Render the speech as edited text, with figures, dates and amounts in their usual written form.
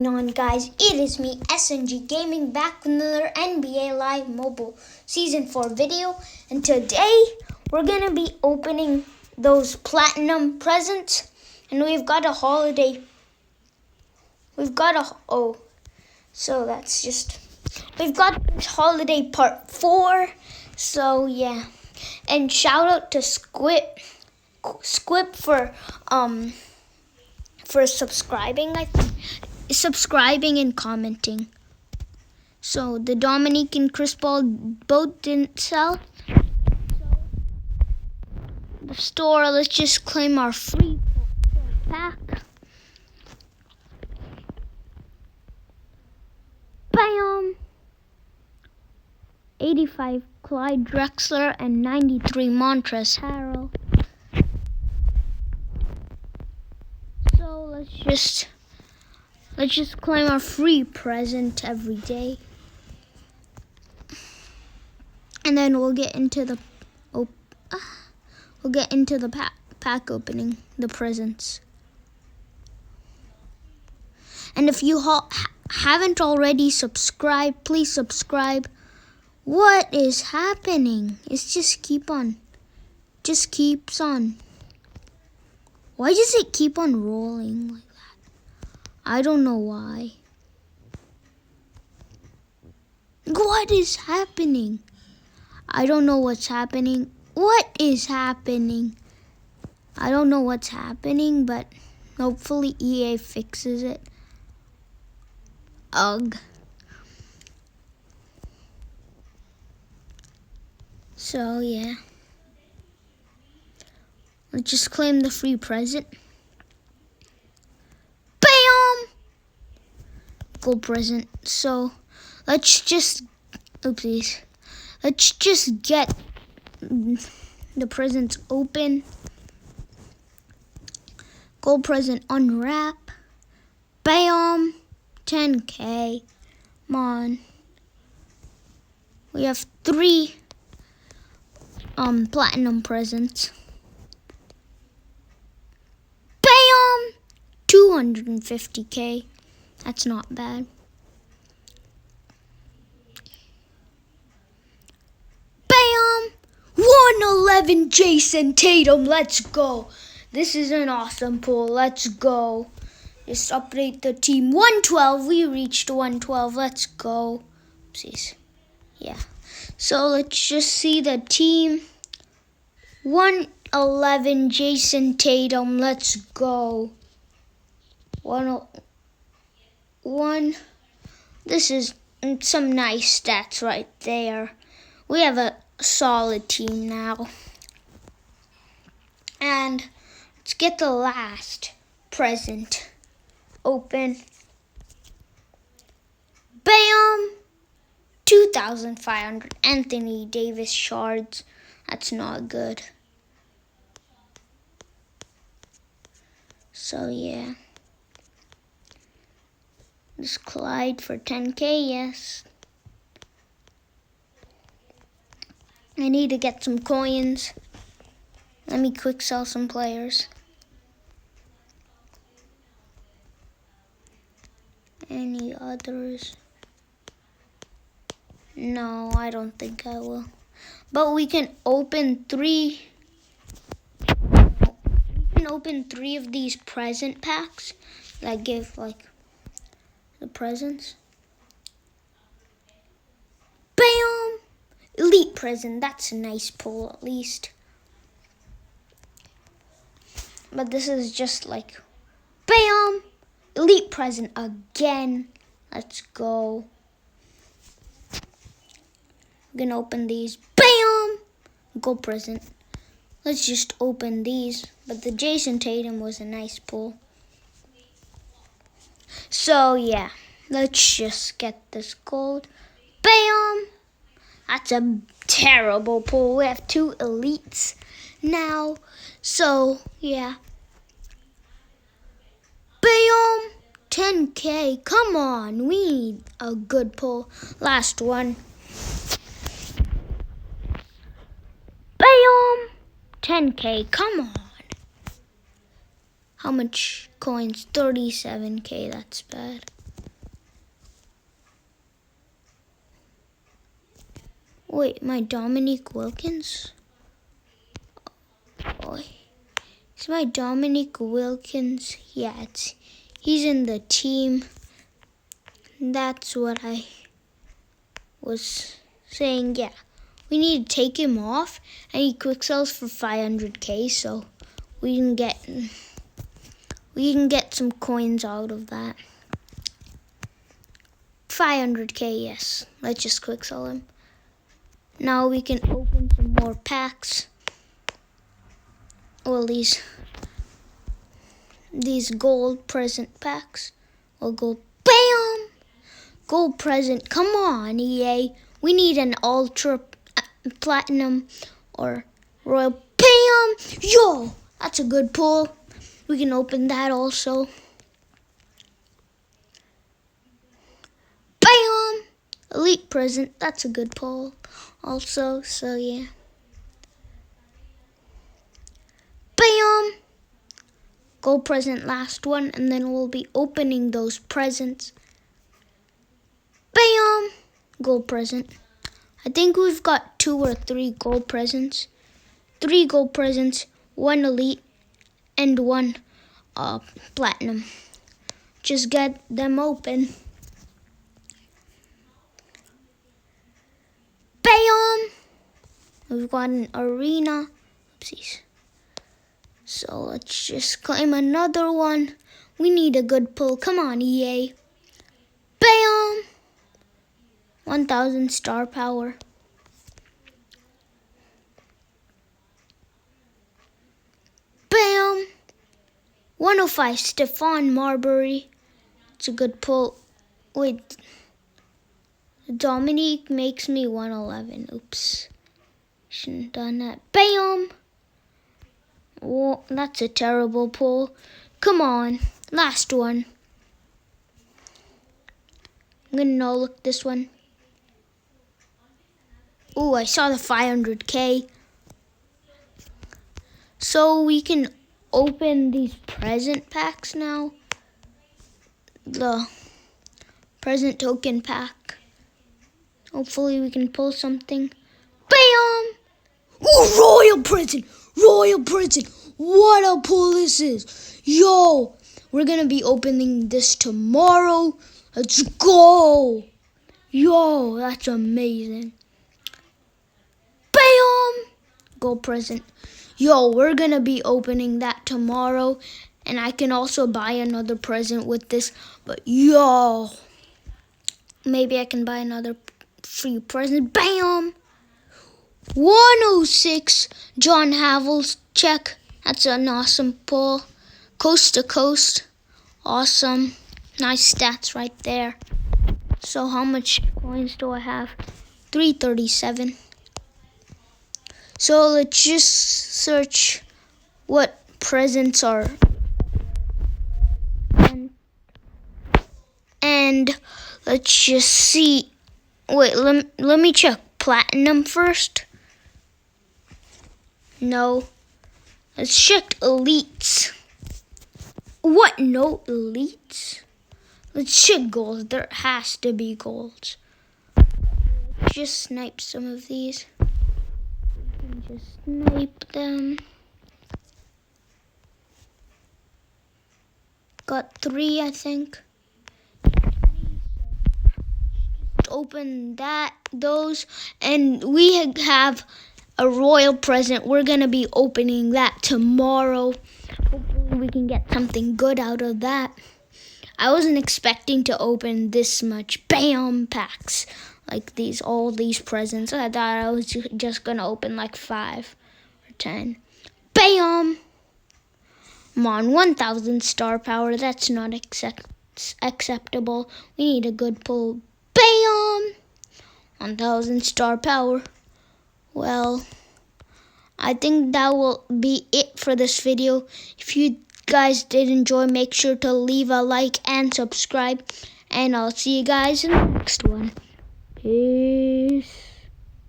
On guys, it is me SNG Gaming back with another NBA Live Mobile Season 4 video, and today we're gonna be opening those platinum presents, and we've got a holiday. We've got holiday part 4. So yeah, and shout out to Squip for subscribing. Subscribing and commenting. So the Dominique and Chris Paul both didn't sell. The store, let's just claim our free pack. Bam! 85 Clyde Drexler and 93 Montrezl Harrell. So let's just claim our free present every day. And then we'll get into the pack opening, the presents. And if you haven't already subscribed, please subscribe. What is happening? It's just keeps on. Why does it keep on rolling like that? I don't know why. What is happening? I don't know what's happening. What is happening? I don't know what's happening, but hopefully EA fixes it. Ugh. So yeah. Let's just claim the free present. Gold present. So let's just get the presents open. Gold present unwrap. Bam! 10K. Come on. We have 3 platinum presents. Bam! 250K. That's not bad. Bam! 111 Jason Tatum. Let's go. This is an awesome pull. Let's go. Just update the team. 112. We reached 112. Let's go. Oopsies. Yeah. So let's just see the team. 111 Jason Tatum. Let's go. 101. This is some nice stats right there. We have a solid team now. And let's get the last present open. Bam! 2,500 Anthony Davis shards. That's not good. So yeah. This Clyde for 10K, yes. I need to get some coins. Let me quick sell some players. Any others? No, I don't think I will. But we can open 3. We can open 3 of these present packs that give like the presents. Bam! Elite present. That's a nice pull at least. But this is just like bam! Elite present again. Let's go. I'm gonna open these. Bam! Gold present. Let's just open these. But the Jason Tatum was a nice pull. So yeah, let's just get this gold. Bam! That's a terrible pull. We have 2 elites now. So yeah. Bam! 10K. Come on, we need a good pull. Last one. Bam! 10K. Come on. How much coins? 37K. That's bad. Wait, my Dominique Wilkins? Oh, it's my Dominique Wilkins. Yeah, he's in the team. That's what I was saying. Yeah, we need to take him off, and he quick sells for 500k, so we can get some coins out of that. 500k, yes. Let's just quick sell him. Now we can open some more packs. Well, these gold present packs. We'll go BAM! Gold present. Come on, EA. We need an ultra platinum or royal. BAM! Yo, that's a good pull. We can open that also. BAM! Elite present. That's a good pull also. So yeah. BAM! Gold present, last one, and then we'll be opening those presents. BAM! Gold present. I think we've got 2 or 3 gold presents. 3 gold presents, 1 elite, and 1 platinum. Just get them open. BAM! We've got an arena. Oopsies. So let's just claim another one. We need a good pull. Come on, EA. BAM! 1000 star power. BAM! 105 Stephon Marbury. It's a good pull. Wait. Dominique makes me 111. Oops. Shouldn't have done that. BAM! Oh, that's a terrible pull. Come on. Last one. I'm going to no-look this one. Oh, I saw the 500k. So we can open these present packs now. The present token pack. Hopefully we can pull something. BAM! Oh, royal present! Royal present! What a pull this is! Yo! We're gonna be opening this tomorrow. Let's go! Yo, that's amazing. BAM! Gold present. Yo, we're gonna be opening that tomorrow. And I can also buy another present with this. But yo! Maybe I can buy another free present. BAM! 106 John Havels check. That's an awesome pull. Coast to coast. Awesome. Nice stats right there. So how much coins do I have? 337. So let's just search what presents are. And let's just see. Wait, let me check platinum first. No. Let's check elites. What? No elites? Let's check gold. There has to be golds. Just snipe some of these. Just snipe them. Got 3, I think. Open those, and we have a royal present. We're gonna be opening that tomorrow. Hopefully we can get something good out of that. I wasn't expecting to open this much BAM packs like these, all these presents. I thought I was just gonna open like 5 or 10. BAM! I'm on 1000 star power. That's not acceptable. We need a good pull. BAM! 1000 star power. Well, I think that will be it for this video. If you guys did enjoy, make sure to leave a like and subscribe. And I'll see you guys in the next one. Peace.